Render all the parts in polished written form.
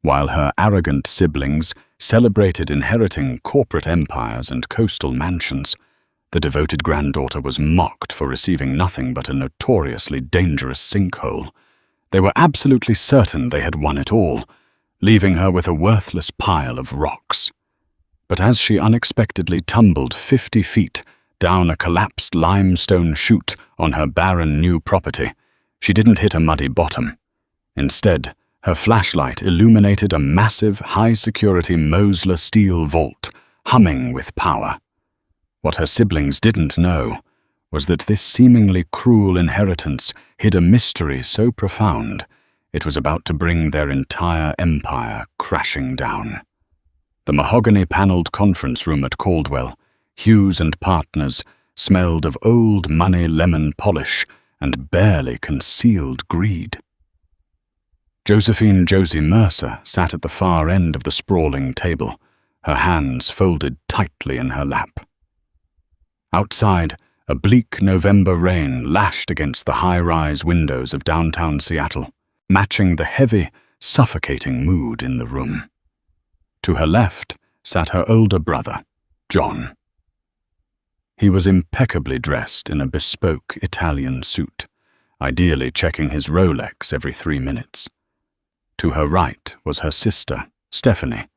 While her arrogant siblings celebrated inheriting corporate empires and coastal mansions, the devoted granddaughter was mocked for receiving nothing but a notoriously dangerous sinkhole. They were absolutely certain they had won it all, leaving her with a worthless pile of rocks. But as she unexpectedly tumbled 50 feet down a collapsed limestone chute on her barren new property, she didn't hit a muddy bottom. Instead, her flashlight illuminated a massive, high-security Mosler steel vault, humming with power. What her siblings didn't know was that this seemingly cruel inheritance hid a mystery so profound it was about to bring their entire empire crashing down. The mahogany-paneled conference room at Caldwell, Hughes and Partners, smelled of old money lemon polish and barely concealed greed. Josephine Josie Mercer sat at the far end of the sprawling table, her hands folded tightly in her lap. Outside, a bleak November rain lashed against the high-rise windows of downtown Seattle, matching the heavy, suffocating mood in the room. To her left sat her older brother, John. He was impeccably dressed in a bespoke Italian suit, ideally checking his Rolex every 3 minutes. To her right was her sister, Stephanie,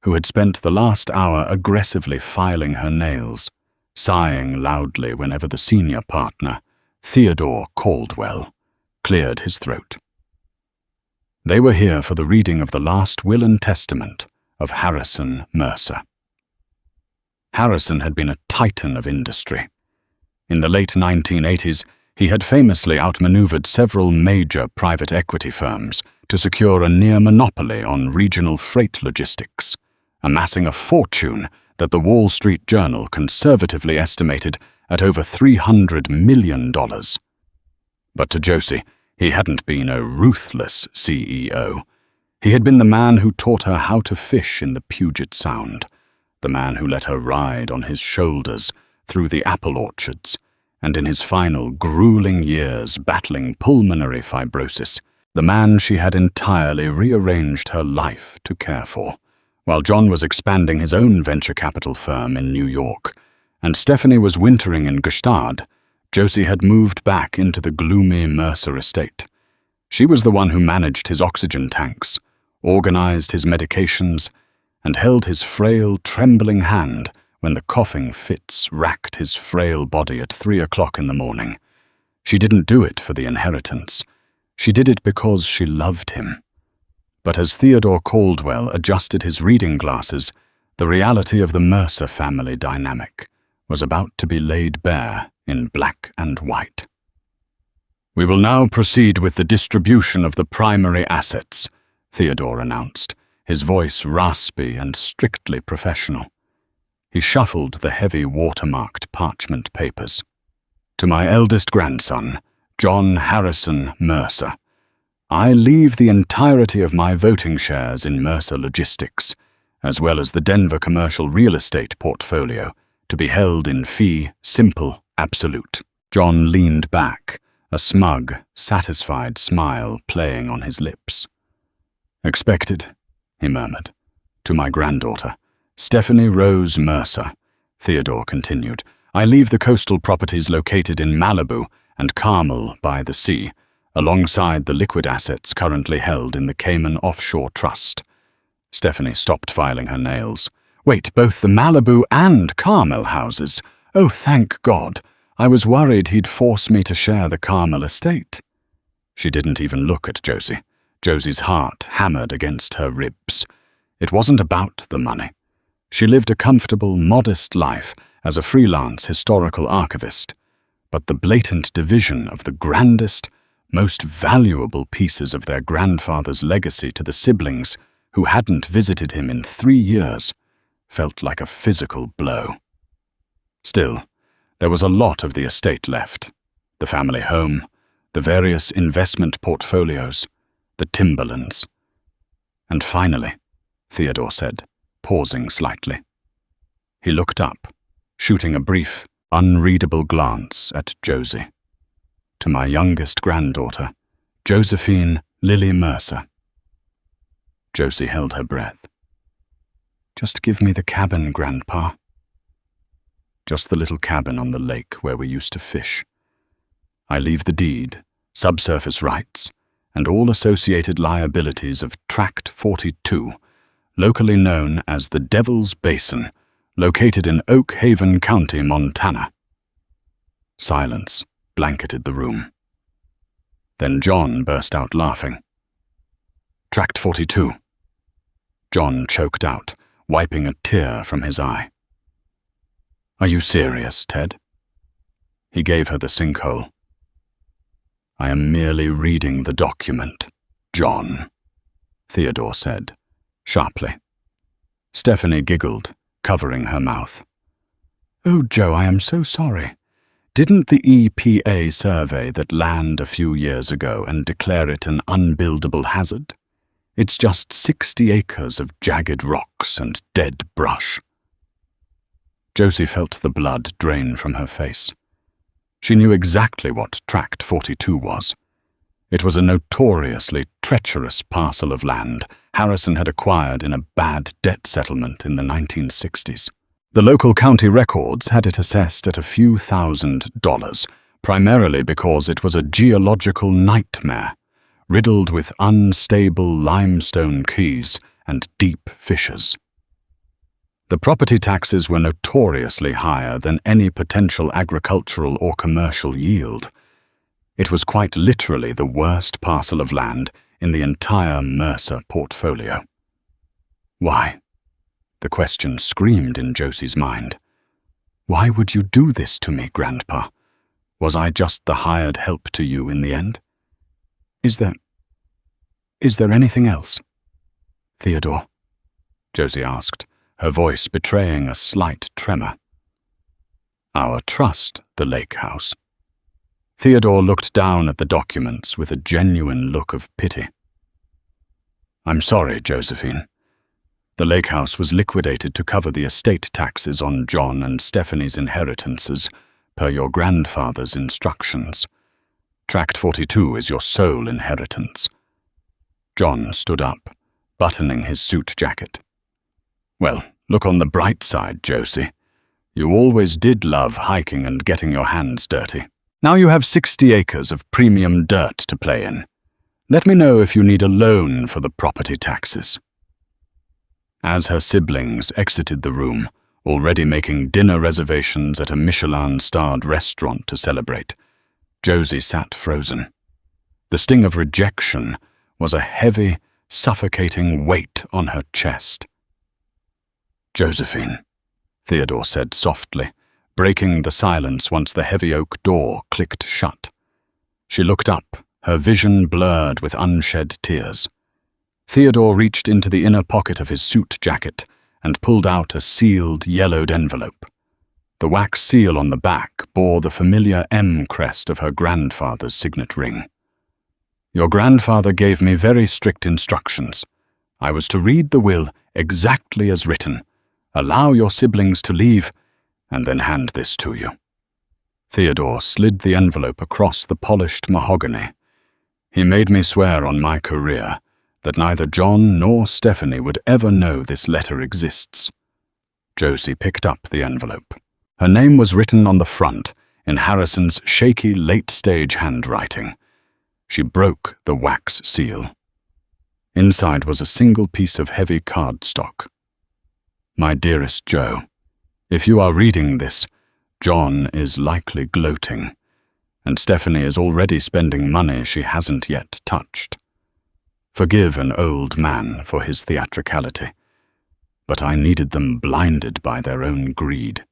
who had spent the last hour aggressively filing her nails, sighing loudly whenever the senior partner, Theodore Caldwell, cleared his throat. They were here for the reading of the last will and testament of Harrison Mercer. Harrison had been a titan of industry. In the late 1980s, he had famously outmaneuvered several major private equity firms to secure a near monopoly on regional freight logistics, amassing a fortune that the Wall Street Journal conservatively estimated at over $300 million. But to Josie, he hadn't been a ruthless CEO. He had been the man who taught her how to fish in the Puget Sound, the man who let her ride on his shoulders through the apple orchards, and in his final grueling years battling pulmonary fibrosis, the man she had entirely rearranged her life to care for. While John was expanding his own venture capital firm in New York, and Stephanie was wintering in Gstaad, Josie had moved back into the gloomy Mercer estate. She was the one who managed his oxygen tanks, organized his medications, and held his frail, trembling hand when the coughing fits racked his frail body at 3 o'clock in the morning. She didn't do it for the inheritance. She did it because she loved him. But as Theodore Caldwell adjusted his reading glasses, the reality of the Mercer family dynamic was about to be laid bare in black and white. "We will now proceed with the distribution of the primary assets," Theodore announced, his voice raspy and strictly professional. He shuffled the heavy watermarked parchment papers. "To my eldest grandson, John Harrison Mercer, I leave the entirety of my voting shares in Mercer Logistics, as well as the Denver commercial real estate portfolio, to be held in fee simple absolute." John leaned back, a smug, satisfied smile playing on his lips. "Expected," he murmured. "To my granddaughter, Stephanie Rose Mercer," Theodore continued, "I leave the coastal properties located in Malibu and Carmel by the sea, alongside the liquid assets currently held in the Cayman Offshore Trust." Stephanie stopped filing her nails. "Wait, both the Malibu and Carmel houses? Oh, thank God. I was worried he'd force me to share the Carmel estate." She didn't even look at Josie. Josie's heart hammered against her ribs. It wasn't about the money. She lived a comfortable, modest life as a freelance historical archivist, but the blatant division of the grandest, most valuable pieces of their grandfather's legacy to the siblings who hadn't visited him in 3 years felt like a physical blow. Still, there was a lot of the estate left: the family home, the various investment portfolios, the timberlands. "And finally," Theodore said, pausing slightly. He looked up, shooting a brief, unreadable glance at Josie. "To my youngest granddaughter, Josephine Lily Mercer." Josie held her breath. Just give me the cabin, Grandpa. Just the little cabin on the lake where we used to fish. I leave the deed, subsurface rights, and all associated liabilities of Tract 42, locally known as the Devil's Basin, located in Oak Haven County, Montana. Silence blanketed the room. Then John burst out laughing. Tract 42. John choked out, wiping a tear from his eye. Are you serious, Ted? He gave her the sinkhole. I am merely reading the document, John, Theodore said, sharply. Stephanie giggled, covering her mouth. Oh, Joe, I am so sorry. Didn't the EPA survey that land a few years ago and declare it an unbuildable hazard? It's just 60 acres of jagged rocks and dead brush. Josie felt the blood drain from her face. She knew exactly what Tract 42 was. It was a notoriously treacherous parcel of land Harrison had acquired in a bad debt settlement in the 1960s. The local county records had it assessed at a few $1,000s, primarily because it was a geological nightmare, riddled with unstable limestone keys and deep fissures. The property taxes were notoriously higher than any potential agricultural or commercial yield. It was quite literally the worst parcel of land in the entire Mercer portfolio. Why? The question screamed in Josie's mind. Why would you do this to me, Grandpa? Was I just the hired help to you in the end? Is there anything else? Theodore, Josie asked, her voice betraying a slight tremor. Our trust, the lake house. Theodore looked down at the documents with a genuine look of pity. I'm sorry, Josephine. The lake house was liquidated to cover the estate taxes on John and Stephanie's inheritances, per your grandfather's instructions. Tract 42 is your sole inheritance. John stood up, buttoning his suit jacket. Well, look on the bright side, Josie. You always did love hiking and getting your hands dirty. Now you have 60 acres of premium dirt to play in. Let me know if you need a loan for the property taxes. As her siblings exited the room, already making dinner reservations at a Michelin-starred restaurant to celebrate, Josie sat frozen. The sting of rejection was a heavy, suffocating weight on her chest. Josephine, Theodore said softly, breaking the silence once the heavy oak door clicked shut. She looked up, her vision blurred with unshed tears. Theodore reached into the inner pocket of his suit jacket and pulled out a sealed, yellowed envelope. The wax seal on the back bore the familiar M crest of her grandfather's signet ring. Your grandfather gave me very strict instructions. I was to read the will exactly as written, allow your siblings to leave, and then hand this to you. Theodore slid the envelope across the polished mahogany. He made me swear on my career that neither John nor Stephanie would ever know this letter exists. Josie picked up the envelope. Her name was written on the front in Harrison's shaky late-stage handwriting. She broke the wax seal. Inside was a single piece of heavy cardstock. My dearest Joe, if you are reading this, John is likely gloating, and Stephanie is already spending money she hasn't yet touched. Forgive an old man for his theatricality, but I needed them blinded by their own greed.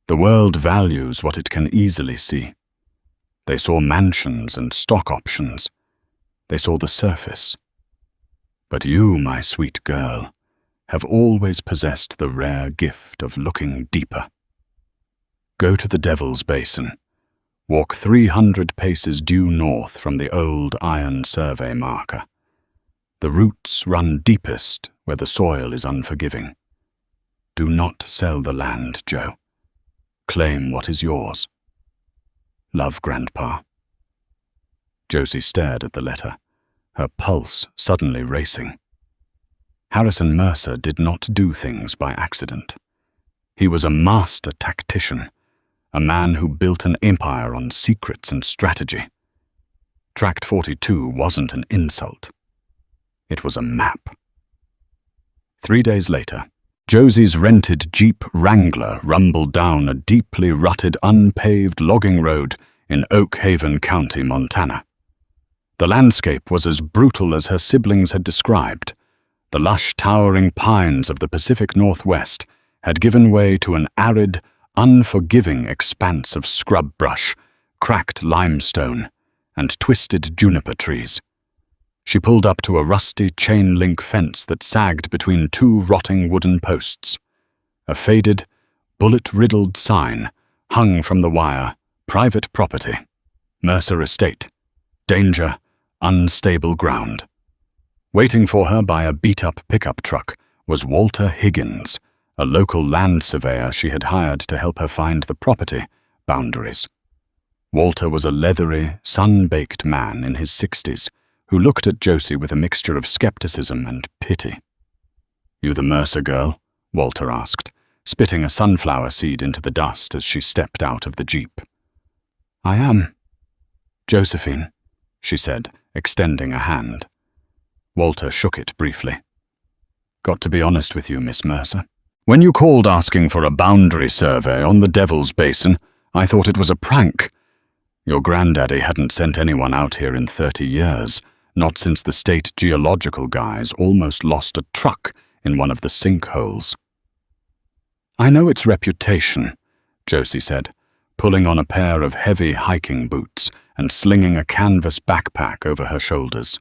The world values what it can easily see. They saw mansions and stock options. They saw the surface. But you, my sweet girl, have always possessed the rare gift of looking deeper. Go to the Devil's Basin. Walk 300 paces due north from the old iron survey marker. The roots run deepest where the soil is unforgiving. Do not sell the land, Joe. Claim what is yours. Love, Grandpa. Josie stared at the letter, her pulse suddenly racing. Harrison Mercer did not do things by accident. He was a master tactician, a man who built an empire on secrets and strategy. Tract 42 wasn't an insult. It was a map. 3 days later, Josie's rented Jeep Wrangler rumbled down a deeply rutted, unpaved logging road in Oak Haven County, Montana. The landscape was as brutal as her siblings had described. The lush, towering pines of the Pacific Northwest had given way to an arid, unforgiving expanse of scrub brush, cracked limestone, and twisted juniper trees. She pulled up to a rusty chain-link fence that sagged between two rotting wooden posts. A faded, bullet-riddled sign hung from the wire, "Private property, Mercer Estate, danger, unstable ground." Waiting for her by a beat-up pickup truck was Walter Higgins, a local land surveyor she had hired to help her find the property boundaries. Walter was a leathery, sun-baked man in his 60s who looked at Josie with a mixture of skepticism and pity. "You the Mercer girl?" Walter asked, spitting a sunflower seed into the dust as she stepped out of the Jeep. "I am. Josephine," she said, extending a hand. Walter shook it briefly. "Got to be honest with you, Miss Mercer. When you called asking for a boundary survey on the Devil's Basin, I thought it was a prank. Your granddaddy hadn't sent anyone out here in 30 years, not since the state geological guys almost lost a truck in one of the sinkholes." "I know its reputation," Josie said, pulling on a pair of heavy hiking boots and slinging a canvas backpack over her shoulders.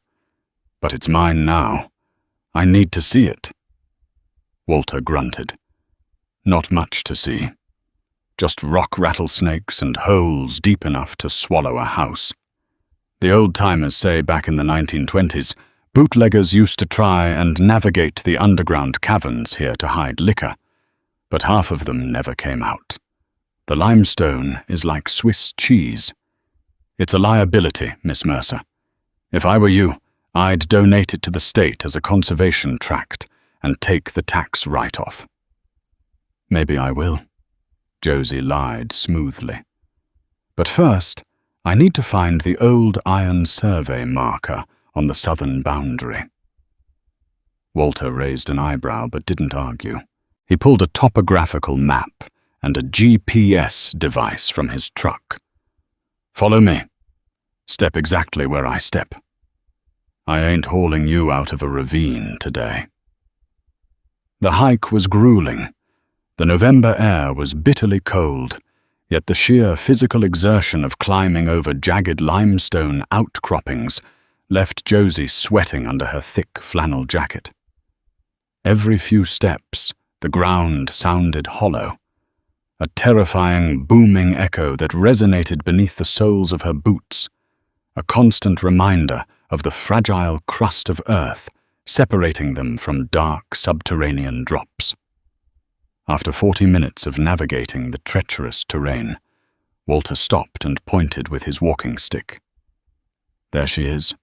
"But it's mine now. I need to see it." Walter grunted. "Not much to see. Just rock rattlesnakes and holes deep enough to swallow a house. The old-timers say back in the 1920s, bootleggers used to try and navigate the underground caverns here to hide liquor, but half of them never came out. The limestone is like Swiss cheese. It's a liability, Miss Mercer. If I were you, I'd donate it to the state as a conservation tract and take the tax write-off." "Maybe I will," Josie lied smoothly. "But first, I need to find the old iron survey marker on the southern boundary." Walter raised an eyebrow but didn't argue. He pulled a topographical map and a GPS device from his truck. "Follow me. Step exactly where I step. I ain't hauling you out of a ravine today." The hike was grueling. The November air was bitterly cold, yet the sheer physical exertion of climbing over jagged limestone outcroppings left Josie sweating under her thick flannel jacket. Every few steps, the ground sounded hollow, a terrifying, booming echo that resonated beneath the soles of her boots, a constant reminder of the fragile crust of earth separating them from dark subterranean drops. After 40 minutes of navigating the treacherous terrain, Walter stopped and pointed with his walking stick. There she is.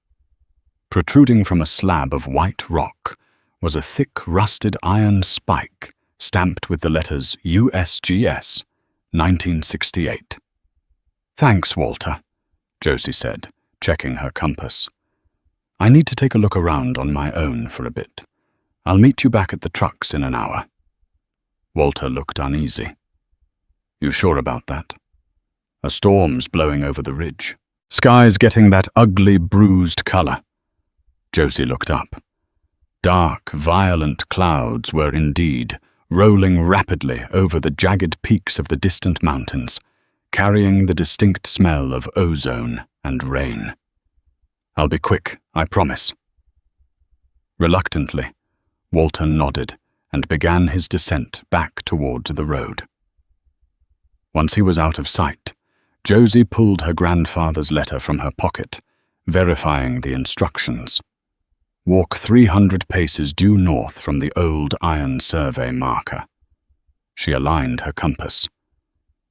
Protruding from a slab of white rock was a thick, rusted iron spike stamped with the letters USGS, 1968. "Thanks, Walter," Josie said, checking her compass. "I need to take a look around on my own for a bit. I'll meet you back at the trucks in an hour." Walter looked uneasy. "You sure about that? A storm's blowing over the ridge. Sky's getting that ugly, bruised color." Josie looked up. Dark, violent clouds were indeed rolling rapidly over the jagged peaks of the distant mountains, carrying the distinct smell of ozone and rain. "I'll be quick, I promise." Reluctantly, Walter nodded and began his descent back toward the road. Once he was out of sight, Josie pulled her grandfather's letter from her pocket, verifying the instructions. Walk 300 paces due north from the old iron survey marker. She aligned her compass.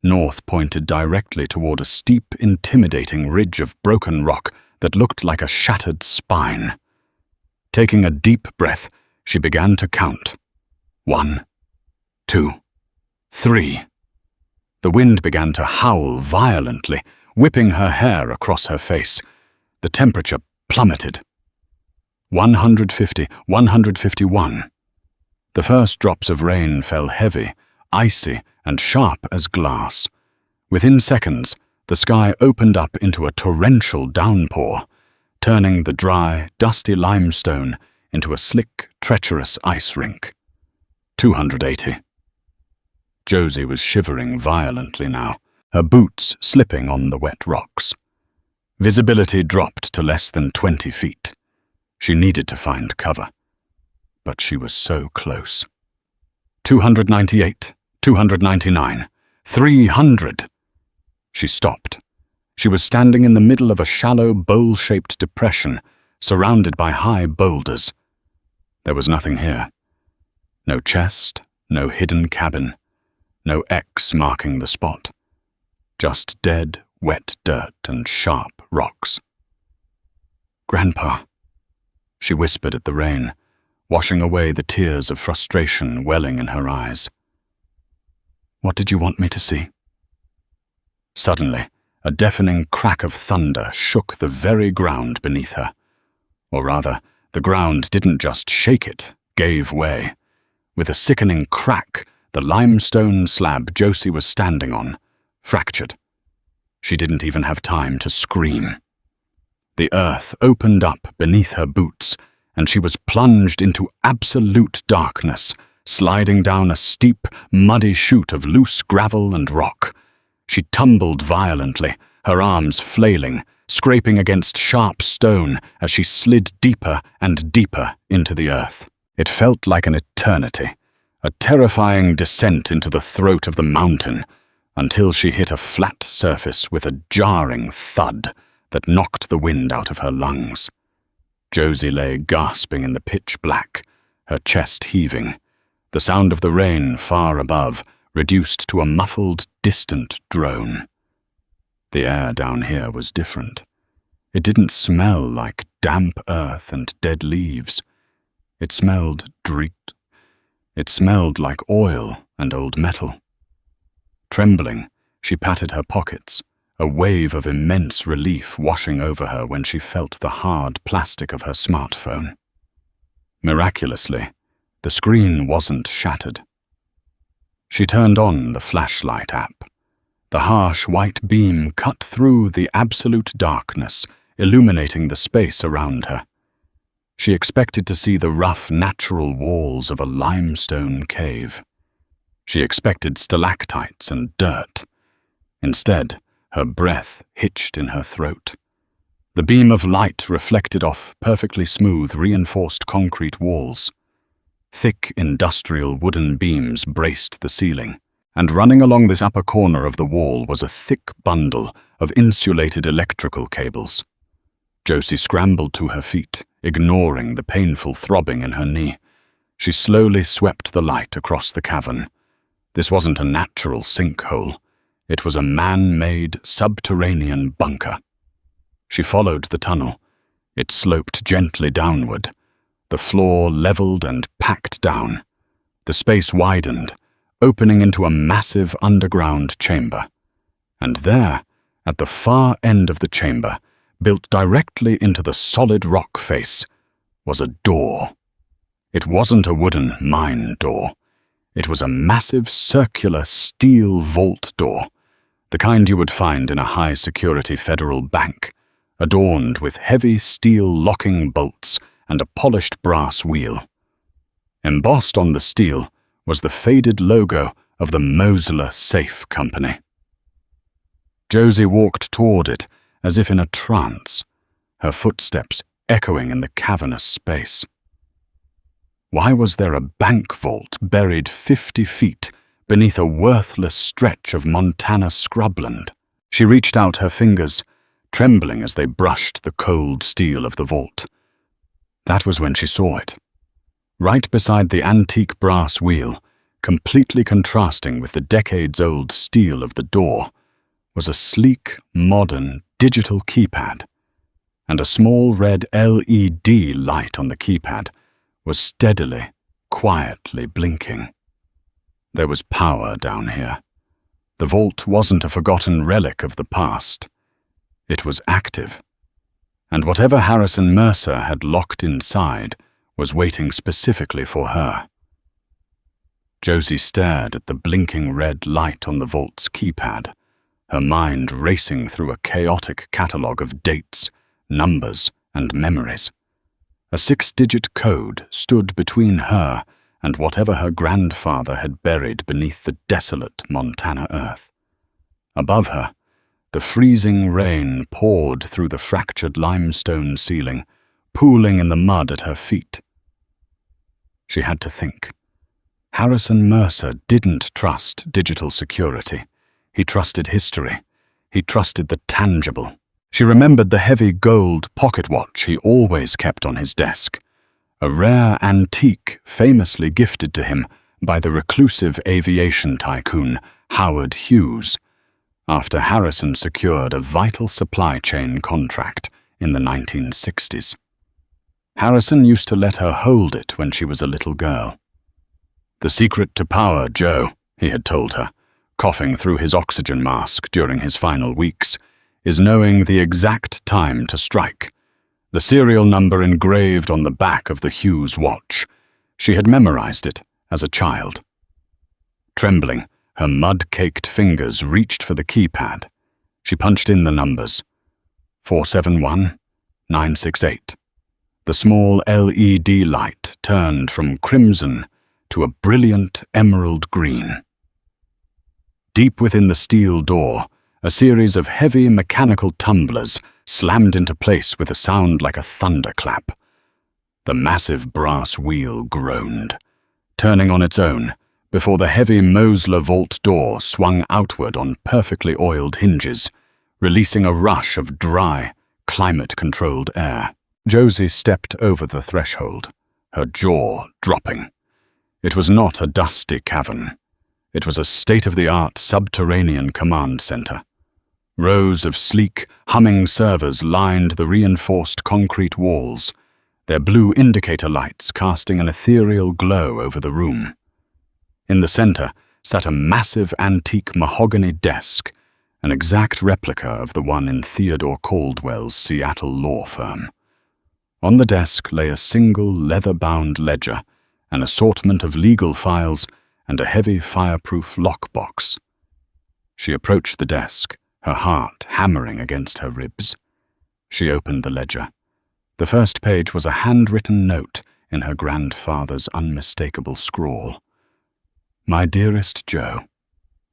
North pointed directly toward a steep, intimidating ridge of broken rock that looked like a shattered spine. Taking a deep breath, she began to count. 1, 2, 3. The wind began to howl violently, whipping her hair across her face. The temperature plummeted. 150, 151. The first drops of rain fell heavy, icy, and sharp as glass. Within seconds, the sky opened up into a torrential downpour, turning the dry, dusty limestone into a slick, treacherous ice rink. 280. Josie was shivering violently now, her boots slipping on the wet rocks. Visibility dropped to less than 20 feet. She needed to find cover, but she was so close. 298, 299, 300. She stopped. She was standing in the middle of a shallow, bowl-shaped depression, surrounded by high boulders. There was nothing here. No chest, no hidden cabin, no X marking the spot. Just dead, wet dirt and sharp rocks. "Grandpa," she whispered at the rain, washing away the tears of frustration welling in her eyes. "What did you want me to see?" Suddenly, a deafening crack of thunder shook the very ground beneath her. Or rather, the ground didn't just shake, it gave way. With a sickening crack, the limestone slab Josie was standing on fractured. She didn't even have time to scream. The earth opened up beneath her boots, and she was plunged into absolute darkness, sliding down a steep, muddy chute of loose gravel and rock. She tumbled violently, her arms flailing, scraping against sharp stone as she slid deeper and deeper into the earth. It felt like an eternity, a terrifying descent into the throat of the mountain, until she hit a flat surface with a jarring thud that knocked the wind out of her lungs. Josie lay gasping in the pitch black, her chest heaving, the sound of the rain far above reduced to a muffled, distant drone. The air down here was different. It didn't smell like damp earth and dead leaves. It smelled dreet. It smelled like oil and old metal. Trembling, she patted her pockets, a wave of immense relief washing over her when she felt the hard plastic of her smartphone. Miraculously, the screen wasn't shattered. She turned on the flashlight app. The harsh white beam cut through the absolute darkness, illuminating the space around her. She expected to see the rough, natural walls of a limestone cave. She expected stalactites and dirt. Instead, her breath hitched in her throat. The beam of light reflected off perfectly smooth, reinforced concrete walls. Thick, industrial wooden beams braced the ceiling, and running along this upper corner of the wall was a thick bundle of insulated electrical cables. Josie scrambled to her feet, ignoring the painful throbbing in her knee. She slowly swept the light across the cavern. This wasn't a natural sinkhole. It was a man-made subterranean bunker. She followed the tunnel. It sloped gently downward. The floor leveled and packed down. The space widened, opening into a massive underground chamber. And there, at the far end of the chamber, built directly into the solid rock face, was a door. It wasn't a wooden mine door. It was a massive circular steel vault door, the kind you would find in a high-security federal bank, adorned with heavy steel locking bolts and a polished brass wheel. Embossed on the steel was the faded logo of the Mosler Safe Company. Josie walked toward it as if in a trance, her footsteps echoing in the cavernous space. Why was there a bank vault buried 50 feet beneath a worthless stretch of Montana scrubland? She reached out her fingers, trembling as they brushed the cold steel of the vault. That was when she saw it. Right beside the antique brass wheel, completely contrasting with the decades-old steel of the door, was a sleek, modern, digital keypad, and a small red LED light on the keypad was steadily, quietly blinking. There was power down here. The vault wasn't a forgotten relic of the past. It was active. And whatever Harrison Mercer had locked inside was waiting specifically for her. Josie stared at the blinking red light on the vault's keypad, her mind racing through a chaotic catalogue of dates, numbers, and memories. A 6-digit code stood between her and whatever her grandfather had buried beneath the desolate Montana earth. Above her, the freezing rain poured through the fractured limestone ceiling, pooling in the mud at her feet. She had to think. Harrison Mercer didn't trust digital security. He trusted history. He trusted the tangible. She remembered the heavy gold pocket watch he always kept on his desk, a rare antique famously gifted to him by the reclusive aviation tycoon Howard Hughes, after Harrison secured a vital supply chain contract in the 1960s. Harrison used to let her hold it when she was a little girl. "The secret to power, Joe," he had told her, coughing through his oxygen mask during his final weeks, "is knowing the exact time to strike. The serial number engraved on the back of the Hughes watch. She had memorized it as a child." Trembling, her mud-caked fingers reached for the keypad. She punched in the numbers. 471968. The small LED light turned from crimson to a brilliant emerald green. Deep within the steel door, a series of heavy mechanical tumblers slammed into place with a sound like a thunderclap. The massive brass wheel groaned, turning on its own before the heavy Mosler vault door swung outward on perfectly oiled hinges, releasing a rush of dry, climate-controlled air. Josie stepped over the threshold, her jaw dropping. It was not a dusty cavern. It was a state-of-the-art subterranean command center. Rows of sleek, humming servers lined the reinforced concrete walls, their blue indicator lights casting an ethereal glow over the room. In the center sat a massive antique mahogany desk, an exact replica of the one in Theodore Caldwell's Seattle law firm. On the desk lay a single leather-bound ledger, an assortment of legal files, and a heavy fireproof lockbox. She approached the desk, her heart hammering against her ribs. She opened the ledger. The first page was a handwritten note in her grandfather's unmistakable scrawl. "My dearest Joe,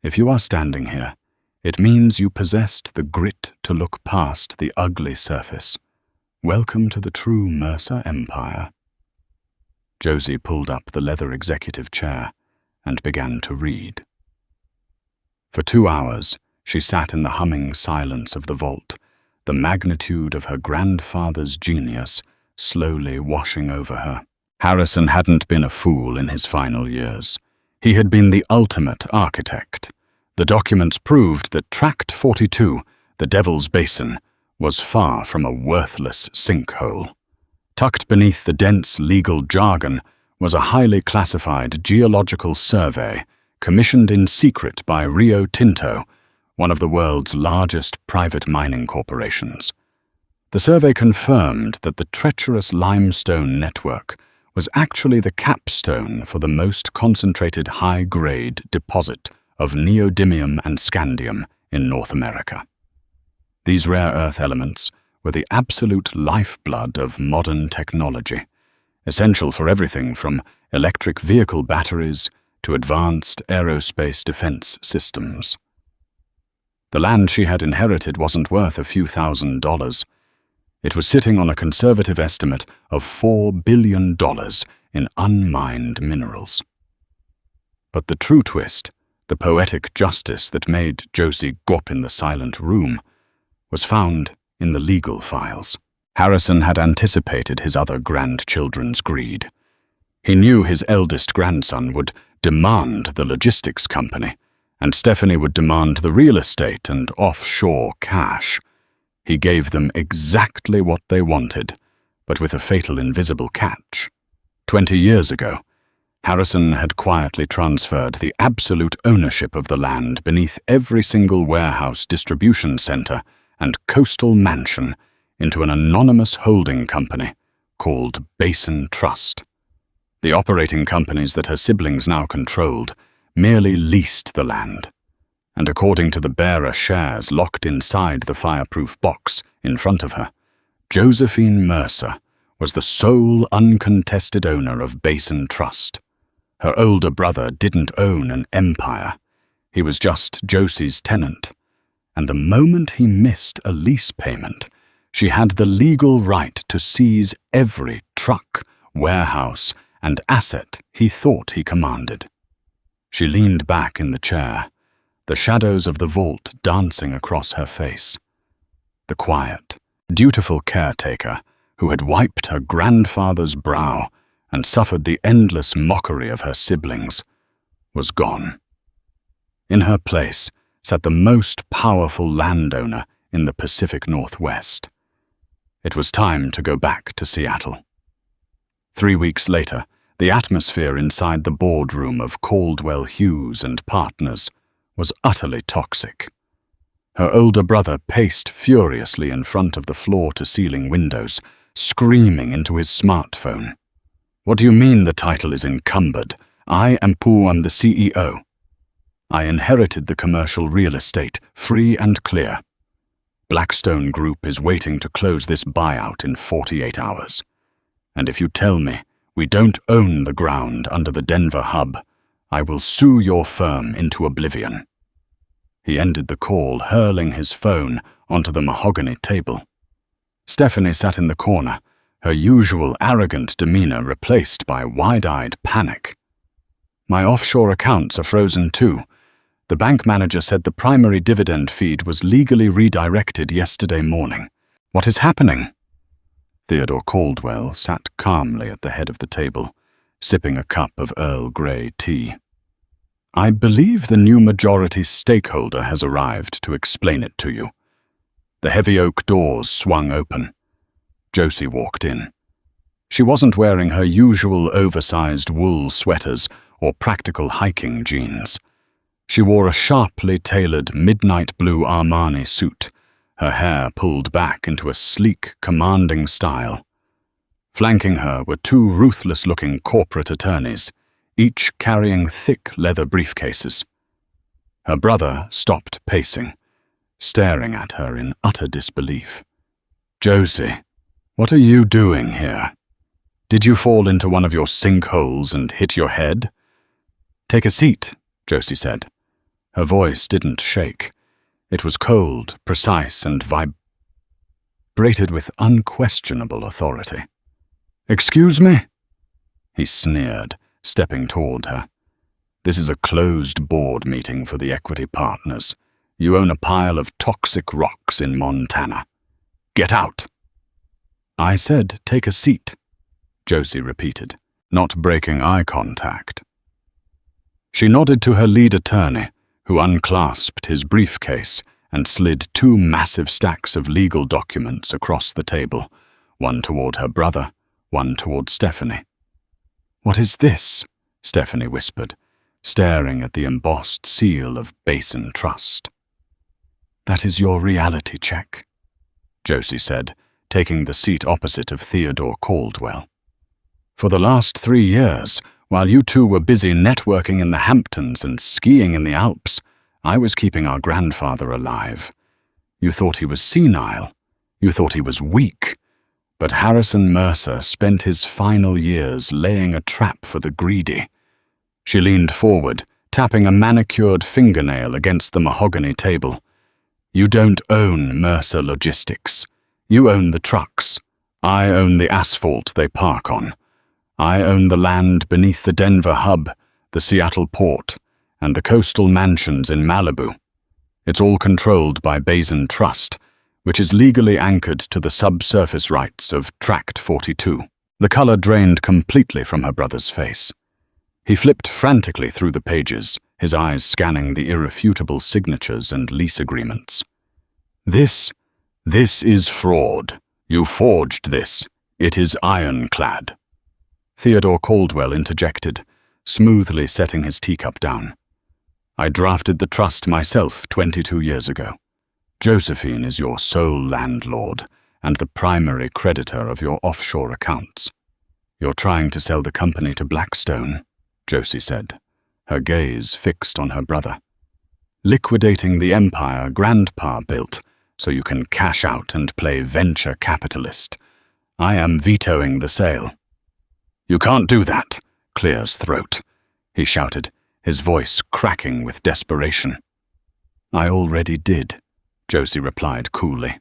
if you are standing here, it means you possessed the grit to look past the ugly surface. Welcome to the true Mercer Empire." Josie pulled up the leather executive chair and began to read. For 2 hours, she sat in the humming silence of the vault, the magnitude of her grandfather's genius slowly washing over her. Harrison hadn't been a fool in his final years. He had been the ultimate architect. The documents proved that Tract 42, the Devil's Basin, was far from a worthless sinkhole. Tucked beneath the dense legal jargon was a highly classified geological survey commissioned in secret by Rio Tinto, one of the world's largest private mining corporations. The survey confirmed that the treacherous limestone network was actually the capstone for the most concentrated high-grade deposit of neodymium and scandium in North America. These rare earth elements were the absolute lifeblood of modern technology, essential for everything from electric vehicle batteries to advanced aerospace defense systems. The land she had inherited wasn't worth a few $1,000s. It was sitting on a conservative estimate of $4 billion in unmined minerals. But the true twist, the poetic justice that made Josie gawp in the silent room, was found in the legal files. Harrison had anticipated his other grandchildren's greed. He knew his eldest grandson would demand the logistics company, and Stephanie would demand the real estate and offshore cash. He gave them exactly what they wanted, but with a fatal invisible catch: 20 years ago, Harrison had quietly transferred the absolute ownership of the land beneath every single warehouse, distribution center, and coastal mansion into an anonymous holding company called Basin Trust. The operating companies that her siblings now controlled merely leased the land, and according to the bearer shares locked inside the fireproof box in front of her, Josephine Mercer was the sole uncontested owner of Basin Trust. Her older brother didn't own an empire. He was just Josie's tenant, and the moment he missed a lease payment, she had the legal right to seize every truck, warehouse, and asset he thought he commanded. She leaned back in the chair, the shadows of the vault dancing across her face. The quiet, dutiful caretaker who had wiped her grandfather's brow and suffered the endless mockery of her siblings, was gone. In her place sat the most powerful landowner in the Pacific Northwest. It was time to go back to Seattle. 3 weeks later, the atmosphere inside the boardroom of Caldwell Hughes and Partners was utterly toxic. Her older brother paced furiously in front of the floor-to-ceiling windows, screaming into his smartphone. "What do you mean the title is encumbered? I am the CEO. I inherited the commercial real estate, free and clear. Blackstone Group is waiting to close this buyout in 48 hours. And if you tell me we don't own the ground under the Denver hub, I will sue your firm into oblivion." He ended the call, hurling his phone onto the mahogany table. Stephanie sat in the corner, her usual arrogant demeanor replaced by wide-eyed panic. "My offshore accounts are frozen too. The bank manager said the primary dividend feed was legally redirected yesterday morning. What is happening?" Theodore Caldwell sat calmly at the head of the table, sipping a cup of Earl Grey tea. "I believe the new majority stakeholder has arrived to explain it to you." The heavy oak doors swung open. Josie walked in. She wasn't wearing her usual oversized wool sweaters or practical hiking jeans. She wore a sharply tailored midnight blue Armani suit, her hair pulled back into a sleek, commanding style. Flanking her were two ruthless-looking corporate attorneys, each carrying thick leather briefcases. Her brother stopped pacing, staring at her in utter disbelief. "Josie, what are you doing here? Did you fall into one of your sinkholes and hit your head?" "Take a seat," Josie said. Her voice didn't shake. It was cold, precise, and vibrated with unquestionable authority. "Excuse me?" He sneered, stepping toward her. "This is a closed board meeting for the equity partners. You own a pile of toxic rocks in Montana. Get out!" "I said take a seat," Josie repeated, not breaking eye contact. She nodded to her lead attorney, who unclasped his briefcase and slid two massive stacks of legal documents across the table, one toward her brother, one toward Stephanie. "What is this?" Stephanie whispered, staring at the embossed seal of Basin Trust. "That is your reality check," Josie said, taking the seat opposite of Theodore Caldwell. "For the last 3 years, while you two were busy networking in the Hamptons and skiing in the Alps, I was keeping our grandfather alive. You thought he was senile. You thought he was weak. But Harrison Mercer spent his final years laying a trap for the greedy." She leaned forward, tapping a manicured fingernail against the mahogany table. "You don't own Mercer Logistics. You own the trucks. I own the asphalt they park on. I own the land beneath the Denver hub, the Seattle port, and the coastal mansions in Malibu. It's all controlled by Basin Trust, which is legally anchored to the subsurface rights of Tract 42. The color drained completely from her brother's face. He flipped frantically through the pages, his eyes scanning the irrefutable signatures and lease agreements. This is fraud. You forged this. It is ironclad." Theodore Caldwell interjected, smoothly setting his teacup down. I drafted the trust myself 22 years ago. Josephine is your sole landlord and the primary creditor of your offshore accounts. You're trying to sell the company to Blackstone, Josie said, her gaze fixed on her brother. Liquidating the empire Grandpa built so you can cash out and play venture capitalist. I am vetoing the sale. You can't do that, Clear's throat, he shouted, his voice cracking with desperation. I already did, Josie replied coolly.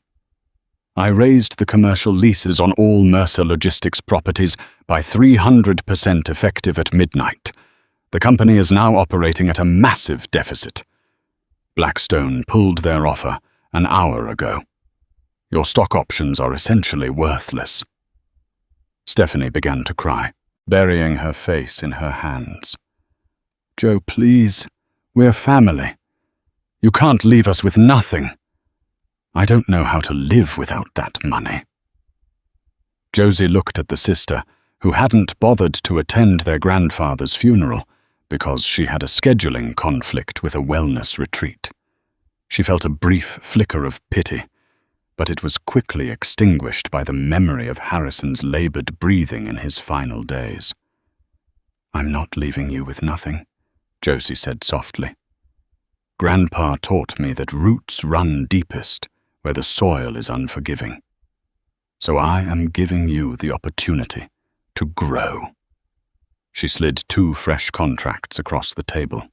I raised the commercial leases on all Mercer Logistics properties by 300% effective at midnight. The company is now operating at a massive deficit. Blackstone pulled their offer an hour ago. Your stock options are essentially worthless. Stephanie began to cry, burying her face in her hands. Joe, please, we're family. You can't leave us with nothing. I don't know how to live without that money. Josie looked at the sister, who hadn't bothered to attend their grandfather's funeral because she had a scheduling conflict with a wellness retreat. She felt a brief flicker of pity, but it was quickly extinguished by the memory of Harrison's labored breathing in his final days. I'm not leaving you with nothing, Josie said softly. Grandpa taught me that roots run deepest where the soil is unforgiving. So I am giving you the opportunity to grow. She slid 2 fresh contracts across the table.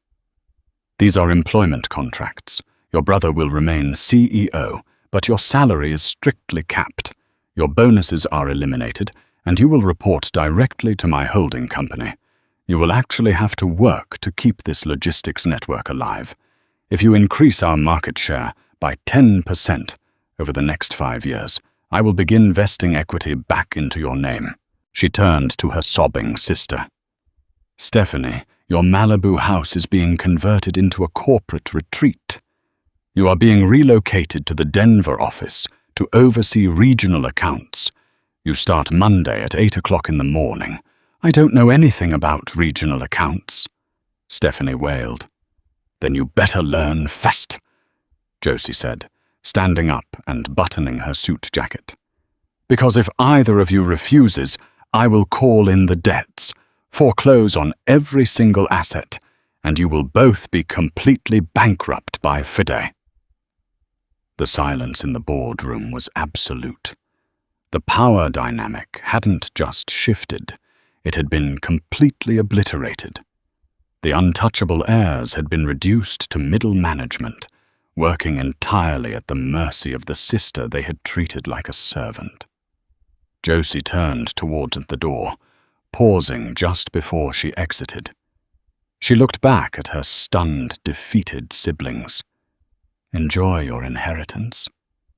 These are employment contracts. Your brother will remain CEO, but your salary is strictly capped. Your bonuses are eliminated, and you will report directly to my holding company. You will actually have to work to keep this logistics network alive. If you increase our market share by 10% over the next 5 years, I will begin vesting equity back into your name. She turned to her sobbing sister. Stephanie, your Malibu house is being converted into a corporate retreat. You are being relocated to the Denver office to oversee regional accounts. You start Monday at 8 o'clock in the morning. I don't know anything about regional accounts, Stephanie wailed. Then you better learn fast, Josie said, standing up and buttoning her suit jacket. Because if either of you refuses, I will call in the debts, foreclose on every single asset, and you will both be completely bankrupt by Fide. The silence in the boardroom was absolute. The power dynamic hadn't just shifted, it had been completely obliterated. The untouchable heirs had been reduced to middle management, working entirely at the mercy of the sister they had treated like a servant. Josie turned toward the door, pausing just before she exited. She looked back at her stunned, defeated siblings. Enjoy your inheritance,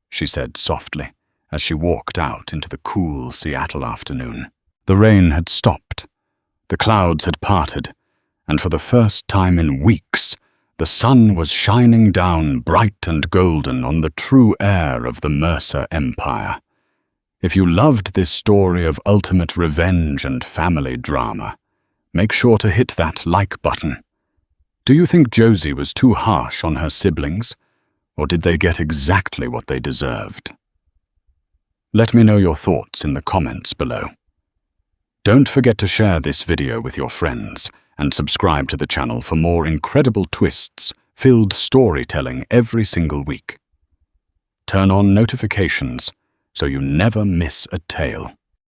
she said softly as she walked out into the cool Seattle afternoon. The rain had stopped, the clouds had parted, and for the first time in weeks, the sun was shining down bright and golden on the true heir of the Mercer Empire. If you loved this story of ultimate revenge and family drama, make sure to hit that like button. Do you think Josie was too harsh on her siblings, or did they get exactly what they deserved? Let me know your thoughts in the comments below. Don't forget to share this video with your friends and subscribe to the channel for more incredible twists-filled storytelling every single week. Turn on notifications so you never miss a tale.